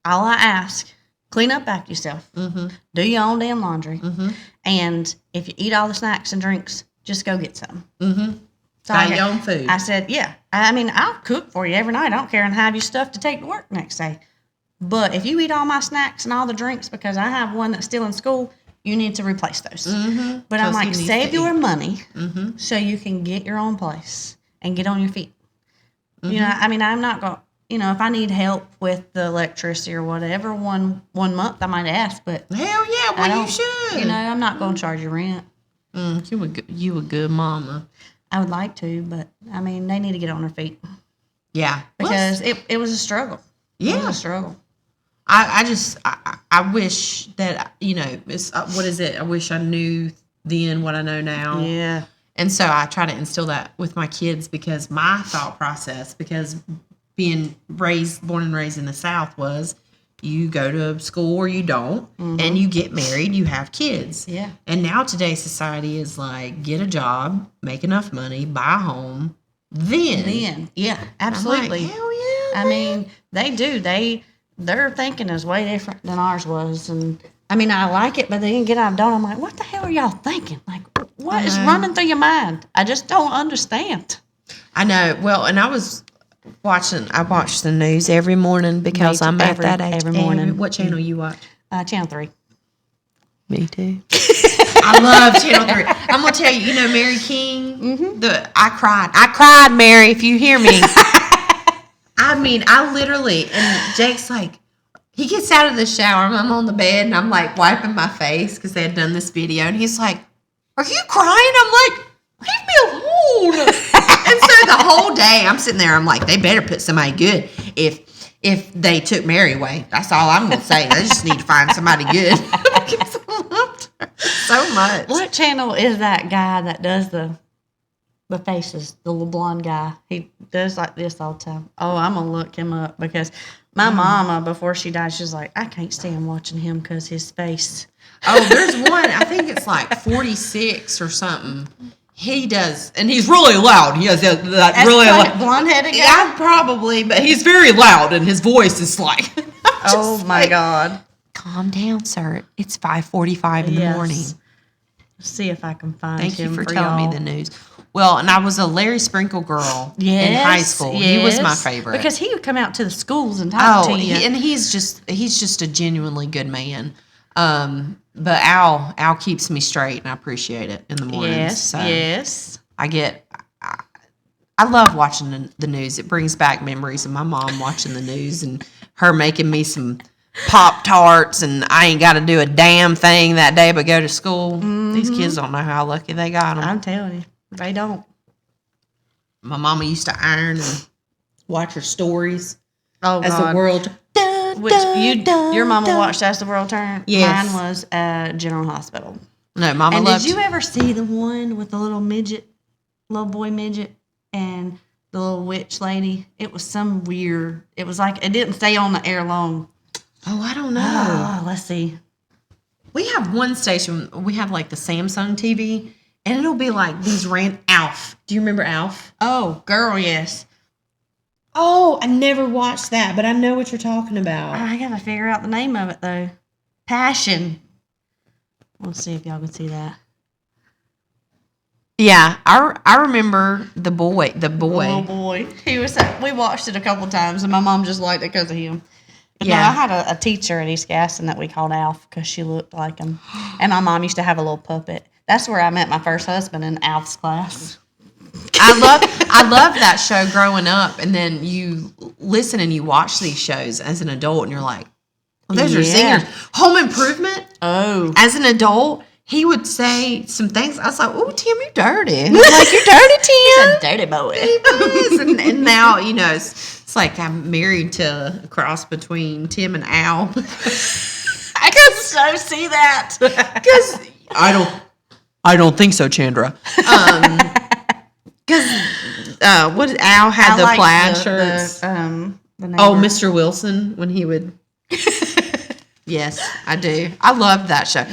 All I ask, clean up after yourself. Do your own damn laundry. And if you eat all the snacks and drinks, just go get some. So Buy your own food. I said, yeah. I mean, I'll cook for you every night. I don't care, and have you stuff to take to work next day. But if you eat all my snacks and all the drinks because I have one that's still in school, you need to replace those. But I'm like, save your money so you can get your own place and get on your feet. You know, I mean, I'm not going to, you know, if I need help with the electricity or whatever, one month I might ask, but hell yeah, well, you should. You know, I'm not going to charge you rent. You a good mama. I would like to, but I mean, they need to get on their feet. Yeah. Because it was a struggle. Yeah. It was a struggle. I wish that, you know, it's, what is it? I wish I knew then what I know now. Yeah. And so I try to instill that with my kids because my thought process, because being born and raised in the South was you go to school or you don't, and you get married, you have kids. Yeah. And now today's society is like, get a job, make enough money, buy a home, then. Yeah, absolutely. I'm like, hell yeah. I mean, they do. Their thinking is way different than ours was. And I mean, I like it, but then get out of dawn, I'm like, what the hell are y'all thinking? Like, what is running through your mind? I just don't understand. I know. Well, and I watch the news every morning because I'm at that age. Every morning. What channel you watch? Channel 3. Me too. I love Channel 3. I'm gonna tell you, you know, Mary King. I cried, Mary. If you hear me, I mean, I literally. And Jake's like, he gets out of the shower. And I'm on the bed, and I'm like wiping my face because they had done this video, and he's like, "Are you crying?" I'm like, "Leave me alone." And so the whole day, I'm sitting there. I'm like, they better put somebody good. If they took Mary away, that's all I'm gonna say. They just need to find somebody good. Because I loved her so much. What channel is that guy that does the faces? The little blonde guy. He does like this all the time. Oh, I'm gonna look him up because my mama, before she died, she was like, I can't stand watching him because his face. Oh, there's one. I think it's like 46 or something. He does, and he's really loud. He has that really loud, blonde-headed guy. Yeah, probably, but he's very loud, and his voice is like. Oh my God! Calm down, sir. It's 5:45 in the morning. See if I can find Thank him you for for telling y'all. me the news. Well, and I was a Larry Sprinkle girl in high school. He was my favorite because he would come out to the schools and talk to you. and he's just a genuinely good man. But Al keeps me straight, and I appreciate it in the mornings. Yes. I love watching the news. It brings back memories of my mom watching the news and her making me some Pop-Tarts, and I ain't got to do a damn thing that day but go to school. These kids don't know how lucky they got them. I'm telling you, they don't. My mama used to iron and watch her stories. Oh, as God. the world. Your mama watched As the World Turned? Yes. Mine was General Hospital. No, Mama And loved. did you ever see the one with the little boy midget, and the little witch lady? It was some weird. It was like it didn't stay on the air long. Oh, I don't know. Oh, let's see. We have one station. We have like the Samsung TV, and it'll be like these Alf. Do you remember Alf? Oh, girl, yes. Oh, I never watched that, but I know what you're talking about. I gotta figure out the name of it though. Passion. Let's see if y'all can see that. Yeah, I remember the boy. Oh boy, he was. We watched it a couple times, and my mom just liked it because of him. Yeah. No, I had a teacher at East Gaston that we called Alf because she looked like him, and my mom used to have a little puppet. That's where I met my first husband, in Alf's class. I love that show growing up, and then you listen and you watch these shows as an adult, and you're like, Those are Yeah. singers. Home Improvement. Oh. As an adult, he would say some things. I was like, "Oh, Tim, you dirty." And I'm like, "You're dirty, Tim." He's a dirty boy. He is. And now, it's like I'm married to a cross between Tim and Al. I can so see that. Because I don't think so, Chandra. Because what did Al had the plaid shirts? The Oh, neighbor. Mr. Wilson, when he would. Yes, I do. I loved that show.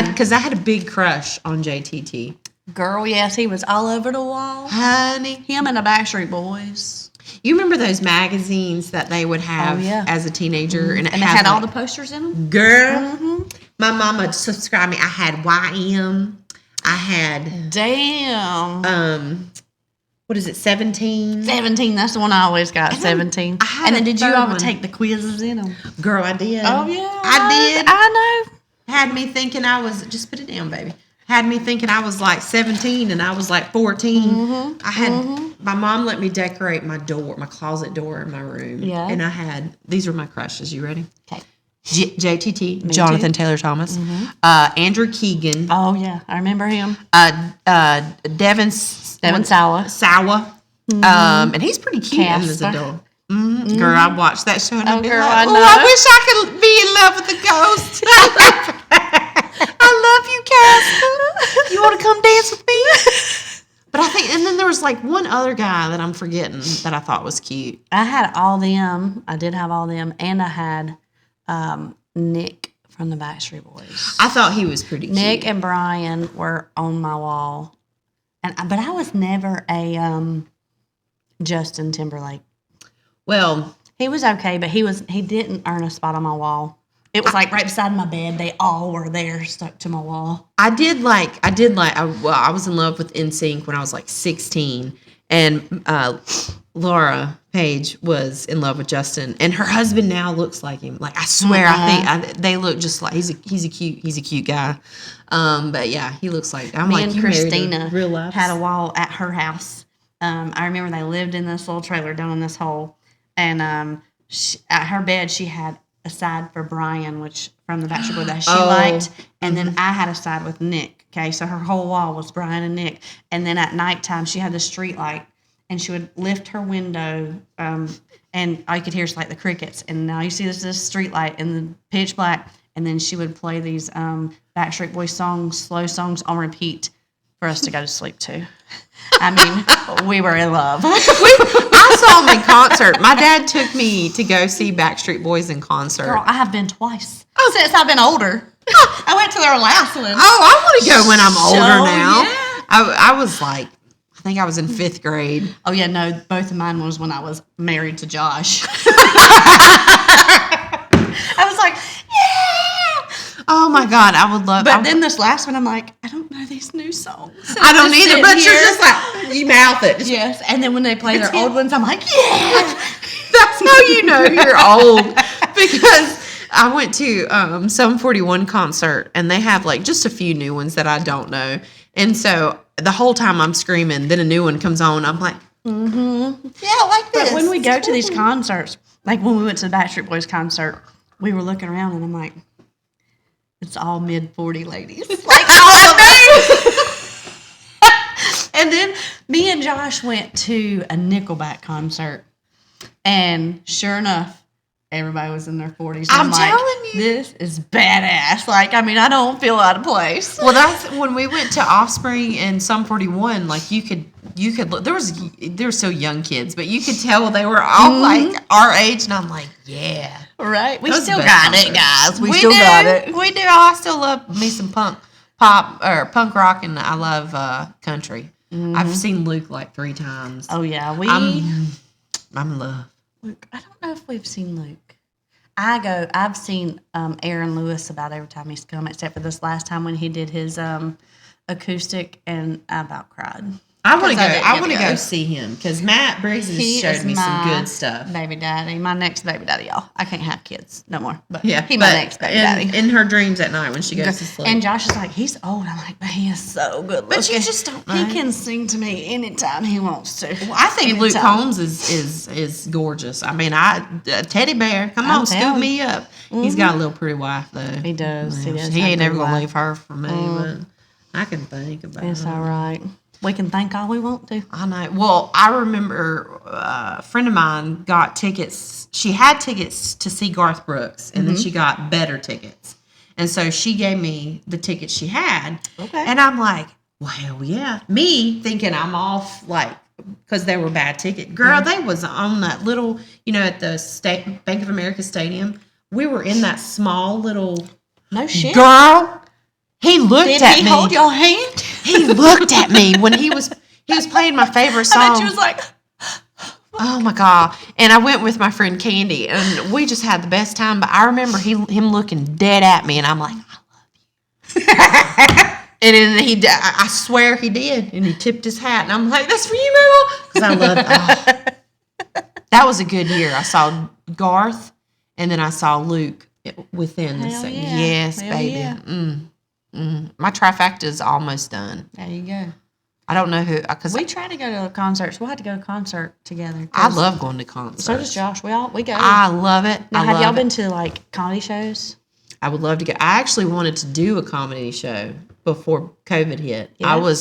Because I had a big crush on JTT. Girl, yes, he was all over the wall. Honey. Him and the Backstreet Boys. You remember those magazines that they would have Oh, yeah. as a teenager? And it had all the posters in them? Girl, my mama subscribed me. I had YM. I had, Damn. what is it, 17? 17, that's the one I always got, And then 17. I had And then a did you third ever one. take the quizzes in them? Girl, I did. Oh, yeah. I did. I know. Had me thinking I was, just put it down, baby. Had me thinking I was like 17 and I was like 14. I had, my mom let me decorate my closet door in my room. Yeah. And I had, these are my crushes. You ready? Okay. JTT, Me Jonathan too. Taylor Thomas, Andrew Keegan, Oh, yeah. I remember him. Devin Sawa. Sawa. And he's pretty cute as an Casper. adult. Girl, I watched that show and I'd be girl, like, I oh, know. I wish I could be in love with the ghost. I love you, Casper. You want to come dance with me? But I think, and then there was like one other guy that I'm forgetting that I thought was cute. I had all them. I did have all them. And I had Nick from the Backstreet Boys. I thought he was pretty cute. Nick and Brian were on my wall. But I was never a Justin Timberlake. Well, He was okay, but he didn't earn a spot on my wall. It was like right beside my bed. They all were there, stuck to my wall. I was in love with NSYNC when I was like 16, and Laura Page was in love with Justin, and her husband now looks like him. Like I swear, I think they look just like he's a cute guy. But yeah, he looks like Me and you married Christina a real life. had a wall at her house. I remember they lived in this little trailer down in this hole, and at her bed she had a side for Brian, which from the Backstreet Boys that she liked, and then I had a side with Nick. Okay, so her whole wall was Brian and Nick, and then at nighttime she had the street light, and she would lift her window, and all you could hear is like the crickets, and now you see this street light in the pitch black, and then she would play these Backstreet Boys songs, slow songs on repeat for us to go to sleep to. I mean, we were in love. I saw him in concert. My dad took me to go see Backstreet Boys in concert. Girl, I have been twice since I've been older. I went to their last one. Oh, I want to go when I'm older now. yeah. I was like, I think I was in 5th grade. Oh yeah, no, both of mine was when I was married to Josh. I was like, yeah. Oh my God, I would love. But then this last one, I'm like, I don't know these new songs. I don't Just either. sitting But here. you're just like you mouth it. Just, Yes, and then when they play their old ones, I'm like, yeah. That's how you know you're old. Because I went to Sum 41 concert and they have like just a few new ones that I don't know. And so the whole time I'm screaming, then a new one comes on. I'm like, yeah, like this. But when we go to these concerts, like when we went to the Backstreet Boys concert, we were looking around and I'm like, it's all mid-40 ladies. Like all of them. And then me and Josh went to a Nickelback concert. And sure enough, everybody was in their 40s. I'm like, telling you. This is badass. Like, I mean, I don't feel out of place. Well, that's when we went to Offspring and Sum 41. Like you could look. There were so young kids, but you could tell they were all like our age. And I'm like, yeah, Right? We Those still are the got best it, guys. We do. still got it. We do. I still love me some punk rock, and I love country. I've seen Luke like 3 times. Oh, yeah. I'm in love. Luke, I don't know if we've seen Luke. I've seen Aaron Lewis about every time he's come, except for this last time when he did his acoustic, and I about cried. I want to 'Cause go. didn't I get want to to go go. see him because Matt Briggs has He showed is me some my good stuff. baby daddy, my next baby daddy, y'all. I can't have kids no more, but Yeah, he my next baby daddy. in her dreams at night when she goes to sleep. And Josh is like, he's old. I'm like, but he is so good looking. But you just don't know. He can sing to me anytime he wants to. Well, I think Luke Anytime. Combs is gorgeous. I mean, teddy bear, come I'm on, scoop telling me up. He's got a little pretty wife though. He does. He does He have ain't a never pretty gonna wife. leave her for me, but I can think about It's it. all right. We can think all we want to. I know. Well, I remember a friend of mine got tickets. She had tickets to see Garth Brooks, and then she got better tickets. And so she gave me the tickets she had. Okay. And I'm like, well, hell yeah. Me thinking I'm off, like, because they were bad tickets. Girl, they was on that little, at the Bank of America Stadium. We were in that small little... No shit. Girl, he looked Did at he me. hold your hand? He looked at me when he was playing my favorite song. I bet you was like, Oh my God. And I went with my friend Candy and we just had the best time. But I remember him looking dead at me and I'm like, I love you. And then I swear he did. And he tipped his hat and I'm like, that's for you, Mabel. Because I love That was a good year. I saw Garth and then I saw Luke within the Hell same. yeah. Yes, Hell baby. yeah. My trifecta is almost done. there you go. I don't know who, because We try to go to concerts. We'll have to go to a concert together. I love going to concerts. So does Josh. We go. I love it. Now, I have love y'all it. been to like comedy shows? I would love to go. I actually wanted to do a comedy show before COVID hit. Yeah. I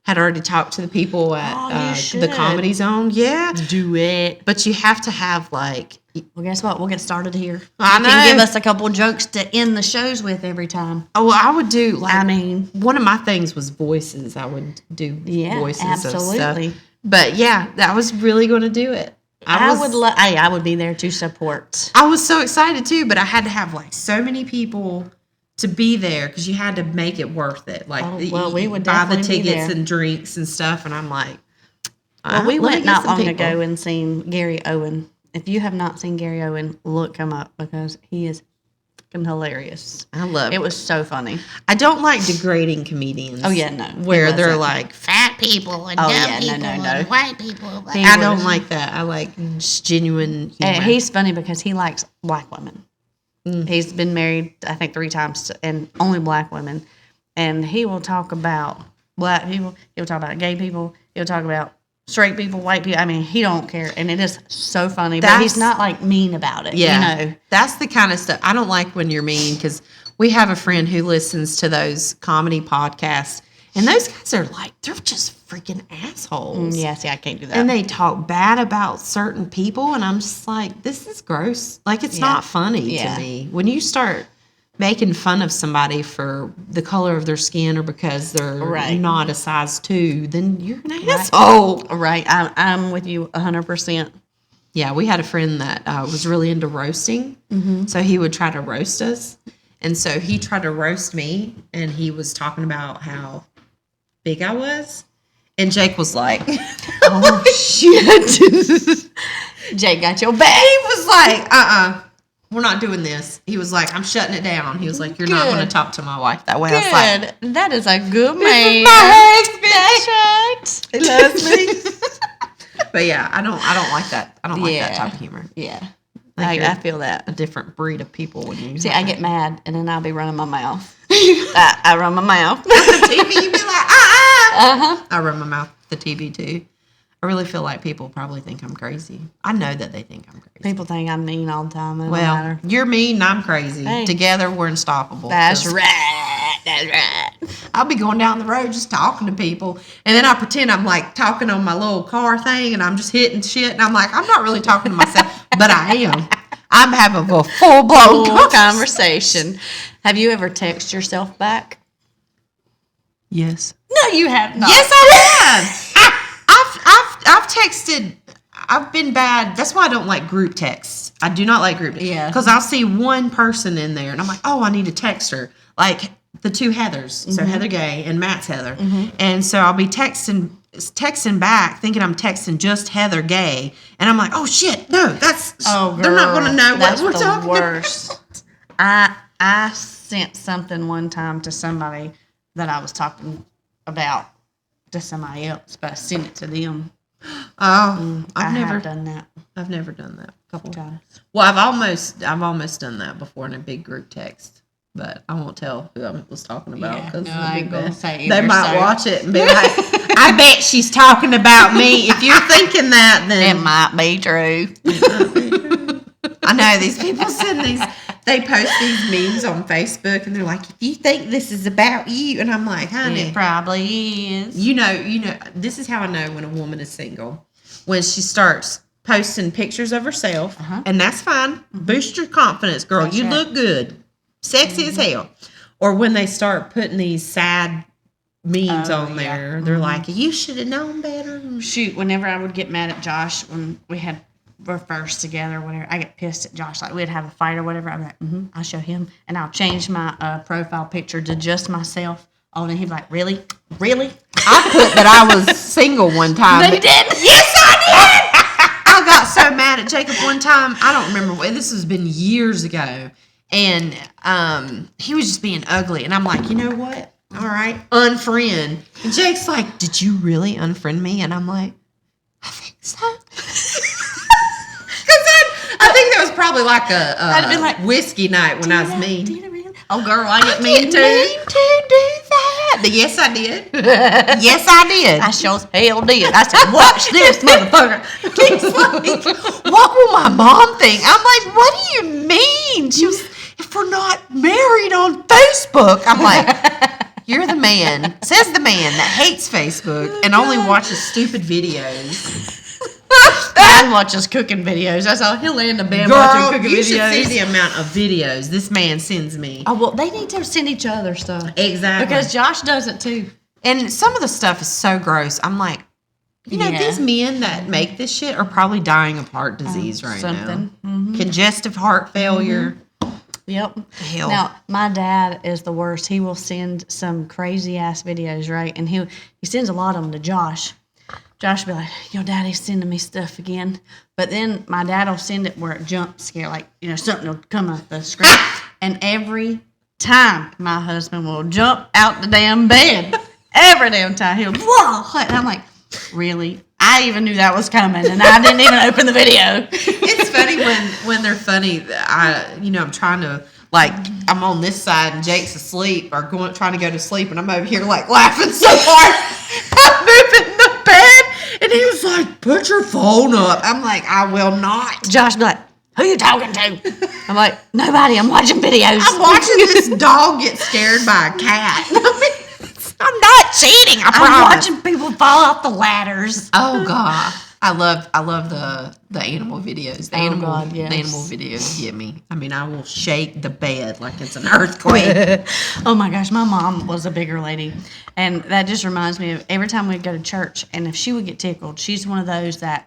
had already talked to the people at Oh, you the should. Comedy Zone. Yeah. Do it. But you have to have like, Well, guess what? We'll get started here. I You can know. give us a couple jokes to end the shows with every time. I would do like, I mean, one of my things was voices. I would do Yeah, voices absolutely. of stuff. But yeah, I was really going to do it. I would be there to support. I was so excited too, but I had to have like so many people to be there because you had to make it worth it. Like, we would buy the definitely be tickets there. and drinks and stuff, and I'm like, Well, we let me went get not some long people. ago and seen Gary Owen. If you have not seen Gary Owen, look him up because he is fucking hilarious. I love It was so funny. I don't like degrading comedians. Oh, yeah, no, he where they're wasn't. like fat people and Oh, dumb yeah, no, people no, no. and white people. He I was- don't like that. I like just genuine humor. And he's funny because he likes black women. Mm. He's been married, I think, 3 times, and only black women. And he will talk about black people. He'll talk about gay people. He'll talk about straight people, white people. I mean, he don't care, and it is so funny. But he's That's- not like mean about it. Yeah, You know. that's the kind of stuff I don't like when you're mean because we have a friend who listens to those comedy podcasts, and those guys are like they're just freaking assholes. Yeah, see, I can't do that. And they talk bad about certain people, and I'm just like, this is gross. Like, it's not funny Yeah. to me. When you start making fun of somebody for the color of their skin or because they're Right. not a size 2, then you're an asshole. Right, I'm with you 100%. Yeah, we had a friend that was really into roasting. So he would try to roast us. And so he tried to roast me, and he was talking about how big I was. And Jake was like, Oh shit! Jake got your back. he was like, we're not doing this. He was like, I'm shutting it down. He was like, you're not Good. going to talk to my wife that way. I was like, Good. That is a good man. my That's right. He loves me. but yeah, I don't like that. I don't like that Yeah. type of humor. Yeah, Like I feel that. a different breed of people when you See, I get mad, and then I'll be running my mouth. I run my mouth. the TV, you'd be like, Uh-huh. I run my mouth at the TV too. I really feel like people probably think I'm crazy. I know that they think I'm crazy. People think I'm mean all the time. It don't Well, matter. you're mean and I'm crazy. Hey. Together, we're unstoppable. That's 'Cause right. That's right. I'll be going down the road just talking to people, and then I pretend I'm like talking on my little car thing, and I'm just hitting shit, and I'm like, I'm not really talking to myself, but I am. I'm having a full-blown Full conversation. Have you ever texted yourself back? Yes. No, you have not. Yes, I have. I've texted. I've been bad. That's why I don't like group texts. I do not like group texts. Yeah. Because I'll see one person in there, and I'm like, oh, I need to text her. Like the 2 Heathers. So Heather Gay and Matt's Heather. And so I'll be texting back, thinking I'm texting just Heather Gay, and I'm like, oh shit, no, that's they're not going to know That's what we're the talking worst. I sent something one time to somebody that I was talking about to somebody else, but I send it to them. Oh, I I've never have done that I've never done that. a couple times. Well, I've almost done that before in a big group text, but I won't tell who I was talking about Yeah, because no, I ain't gonna say they either, might so. watch it and be like, "I bet she's talking about me." If you're thinking that, It then might be true. I know these people send these. They post these memes on Facebook, and they're like, "If you think this is about you," and I'm like, "Honey, It probably is. you know, this is how I know when a woman is single. When she starts posting pictures of herself, and that's fine. Boost your confidence, girl. That's you right. look good. Sexy as hell. Or when they start putting these sad memes Oh, on yeah. there, they're like, you should have known better. Shoot, whenever I would get mad at Josh when we're first together or whatever, I get pissed at Josh. Like, we'd have a fight or whatever. I'm like, I'll show him. And I'll change my profile picture to just myself. Oh, and he'd be like, really? Really? I put that I was single one time. No, you didn't. Yes, I did. I got so mad at Jacob one time. I don't remember what. This has been years ago. And he was just being ugly. And I'm like, you know what? All right, unfriend. And Jake's like, did you really unfriend me? And I'm like, I think so. Because I think that was probably like I'd been a like, whiskey night when I was mean. Oh, girl, I get mean Didn't too. mean to do that. But yes, I did. Yes, I did. I sure as hell did. I said, watch this, motherfucker. He's like, what will my mom think? I'm like, what do you mean? She was, if we're not married on Facebook. I'm like, you're the man, says the man that hates Facebook and only watches stupid videos. Dad watches cooking videos. That's all. He'll lay in the bed Girl, watching cooking you should videos. see the amount of videos this man sends me. Oh, well, they need to send each other stuff. Exactly. Because Josh does it too. And some of the stuff is so gross. I'm like, you know, Yeah. these men that make this shit are probably dying of heart disease right something. now. Congestive heart failure. Yep. Hell. Now, my dad is the worst. He will send some crazy ass videos, right? And he sends a lot of them to Josh. Josh will be like, your daddy's sending me stuff again. But then my dad will send it where it jump scare, like, you know, something will come up the screen. And every time my husband will jump out the damn bed. Every damn time. He'll, whoa. And I'm like, really? I even knew that was coming, and I didn't even open the video. It's funny when they're funny. I'm trying to, like, I'm on this side and Jake's asleep or trying to go to sleep, and I'm over here like laughing so hard. I'm moving the bed, and he was like, "Put your phone up." I'm like, "I will not." Josh be like, who you talking to? I'm like, nobody. I'm watching videos. I'm watching this dog get scared by a cat. I'm not cheating. I I'm promise. watching people fall off the ladders. Oh God, I love the animal videos. The God, yes. the animal videos get me. I mean, I will shake the bed like it's an earthquake. Oh my gosh, my mom was a bigger lady, and that just reminds me of every time we'd go to church, and if she would get tickled, she's one of those that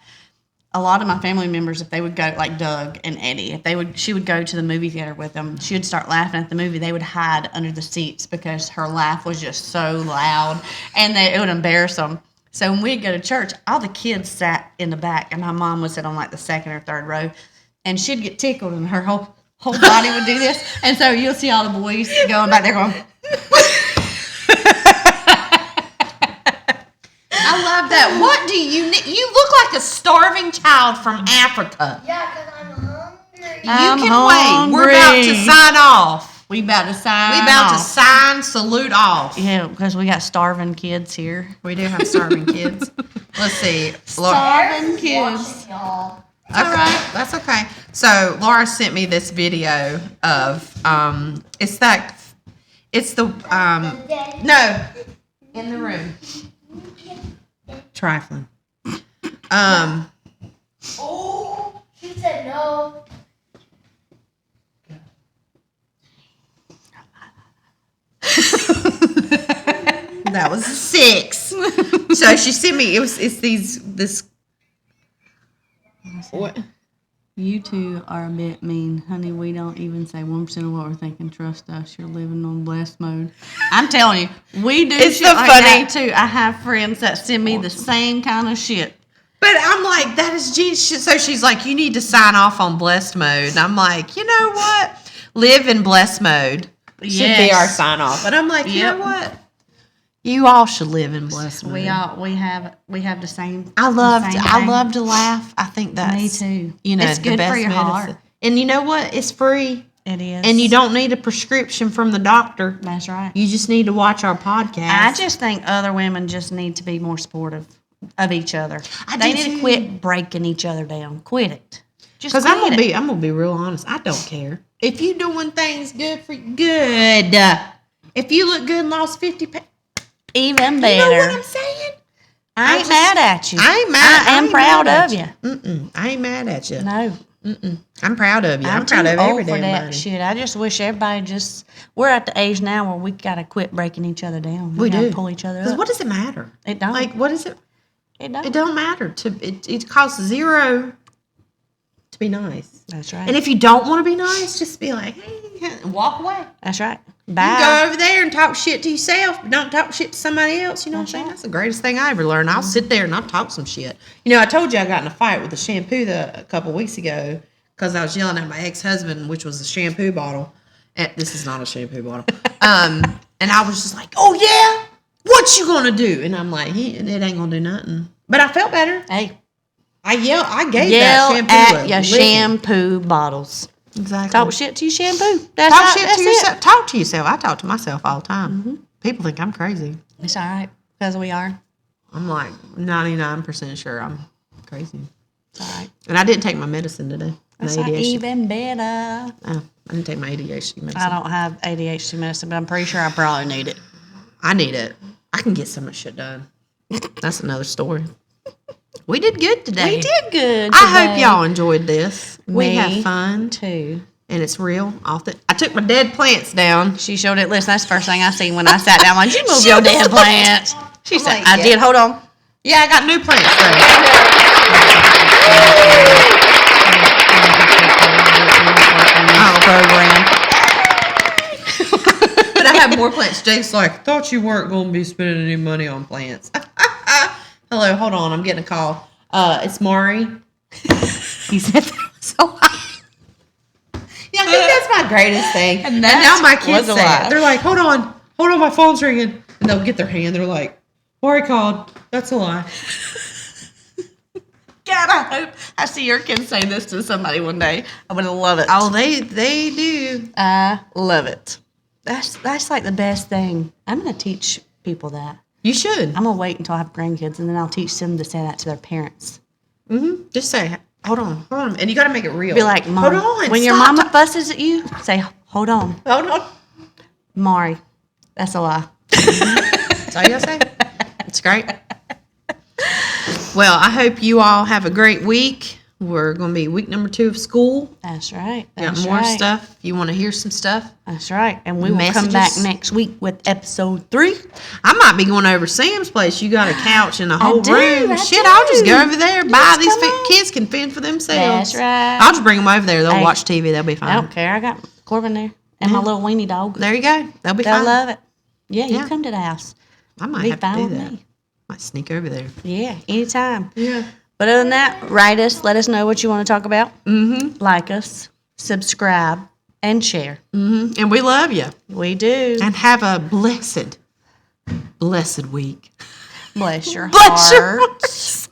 a lot of my family members, if they would go, like Doug and Eddie, she would go to the movie theater with them, she would start laughing at the movie, they would hide under the seats because her laugh was just so loud, and it would embarrass them. So when we'd go to church, all the kids sat in the back, and my mom would sit on like the second or third row, and she'd get tickled, and her whole body would do this, and so you'll see all the boys going back there going, I love that. What do you need? You look like a starving child from Africa. Yeah, because I'm hungry. I'm You can wait. We're about to hungry. sign off. we about to sign We about to off. sign, salute off. Yeah, because we got starving kids here. We do have starving kids. Let's see. Laura, Starving kids. Watching y'all. okay, that's okay. So Laura sent me this video of it's the no, in the room. Trifling. Oh, she said no. That was a 6. So she sent me. It's this. What? You two are a bit mean. Honey, we don't even say 1% of what we're thinking. Trust us. You're living on blessed mode. I'm telling you, we do It's shit the like funny- that too. I have friends that send me the same kind of shit. But I'm like, that is genius. So she's like, you need to sign off on blessed mode. And I'm like, you know what? Live in blessed mode should be Yes. our sign off. And I'm like, you Yep. know what? You all should live in blessed mood. We have the same. I love thing. to laugh. I think that's Me too. You know, It's the good best for your medicine. heart. And you know what? It's free, It is, and you don't need a prescription from the doctor. That's right. You just need to watch our podcast. I just think other women just need to be more supportive of each other. I They do need too. to quit breaking each other down. Quit it. Just Because quit it. I'm gonna be real honest. I don't care if you doing things good for good. If you look good and lost 50 pounds, Even you better. know what I'm saying? I ain't mad at you. I ain't mad. I am ain't proud mad of at you. Mm-mm. I ain't mad at you. No, I'm proud of you. I'm too proud of old every for damn that body. shit. I just wish everybody we're at the age now where we gotta quit breaking each other down. We gotta do. pull each other Because up. what does it matter? It don't. Like, what is it? It don't. It don't matter. It costs zero to be nice. That's right. And if you don't want to be nice, just be like, hey, and walk away. That's right. You Bye. go over there and talk shit to yourself, but don't talk shit to somebody else. You know what I'm saying? That's the greatest thing I ever learned. I'll sit there and I'll talk some shit. You know, I told you I got in a fight with the shampoo a couple weeks ago because I was yelling at my ex-husband, which was a shampoo bottle. And this is not a shampoo bottle. And I was just like, oh, yeah? What you going to do? And I'm like, it ain't going to do nothing. But I felt better. Hey, I gave yell that shampoo at a your licking. shampoo bottles. Exactly. Talk shit to your shampoo. That's Talk how- shit that's to it. yourself. Talk to yourself. I talk to myself all the time. People think I'm crazy. It's all right because we are. I'm like 99% sure I'm crazy. It's all right. And I didn't take my medicine today. My That's not ADHD. even better. Oh, I didn't take my ADHD medicine. I don't have ADHD medicine, but I'm pretty sure I probably need it. I need it. I can get so much shit done. That's another story. We did good today. We did good. I hope today. y'all enjoyed this. We Me have fun, too. and it's real. I took my dead plants down. She showed it. Listen, that's the first thing I seen when I sat down. Like, you move your dead plants. She said, like, I yeah. did. Hold on. Yeah, I got new plants though. Program. But I have more plants. Jake's like, thought you weren't going to be spending any money on plants. Hello, hold on. I'm getting a call. It's Maury. He said that was so high. Yeah, I think that's my greatest thing. And now my kids was a say lie. it. They're like, hold on, my phone's ringing. And they'll get their hand. They're like, Maury called. That's a lie. God, I hope I see your kids say this to somebody one day. I would love it. Oh, they do. I love it. That's like the best thing. I'm gonna teach people that. You should. I'm gonna wait until I have grandkids and then I'll teach them to say that to their parents. Just say, hold on. And you got to make it real. Be like, Mom, hold on. when your stop. mama fusses at you, say, hold on, Hold on. Maury. That's a lie. That's all you gotta say. It's great. Well, I hope you all have a great week. We're going to be week number 2 of school. That's right. Got That's more right. stuff. If you want to hear some stuff, That's right. And we will come back Messages. next week with episode 3. I might be going over Sam's place. You got a couch and a whole do, room. I Shit, I'll just do. go over there. Buy Just these come on. kids can fend for themselves. That's right. I'll just bring them over there. They'll Hey. watch TV. They'll be I fine. don't care. I got Corbin there and my little weenie dog. There you go. They'll be They'll fine. love it. Yeah, you Yeah. come to the house. I might Be have to fine do with that. me. Might sneak over there. Yeah, anytime. Yeah. But other than that, write us. Let us know what you want to talk about. Like us, subscribe, and share. And we love you. We do. And have a blessed week. Bless your Bless your heart.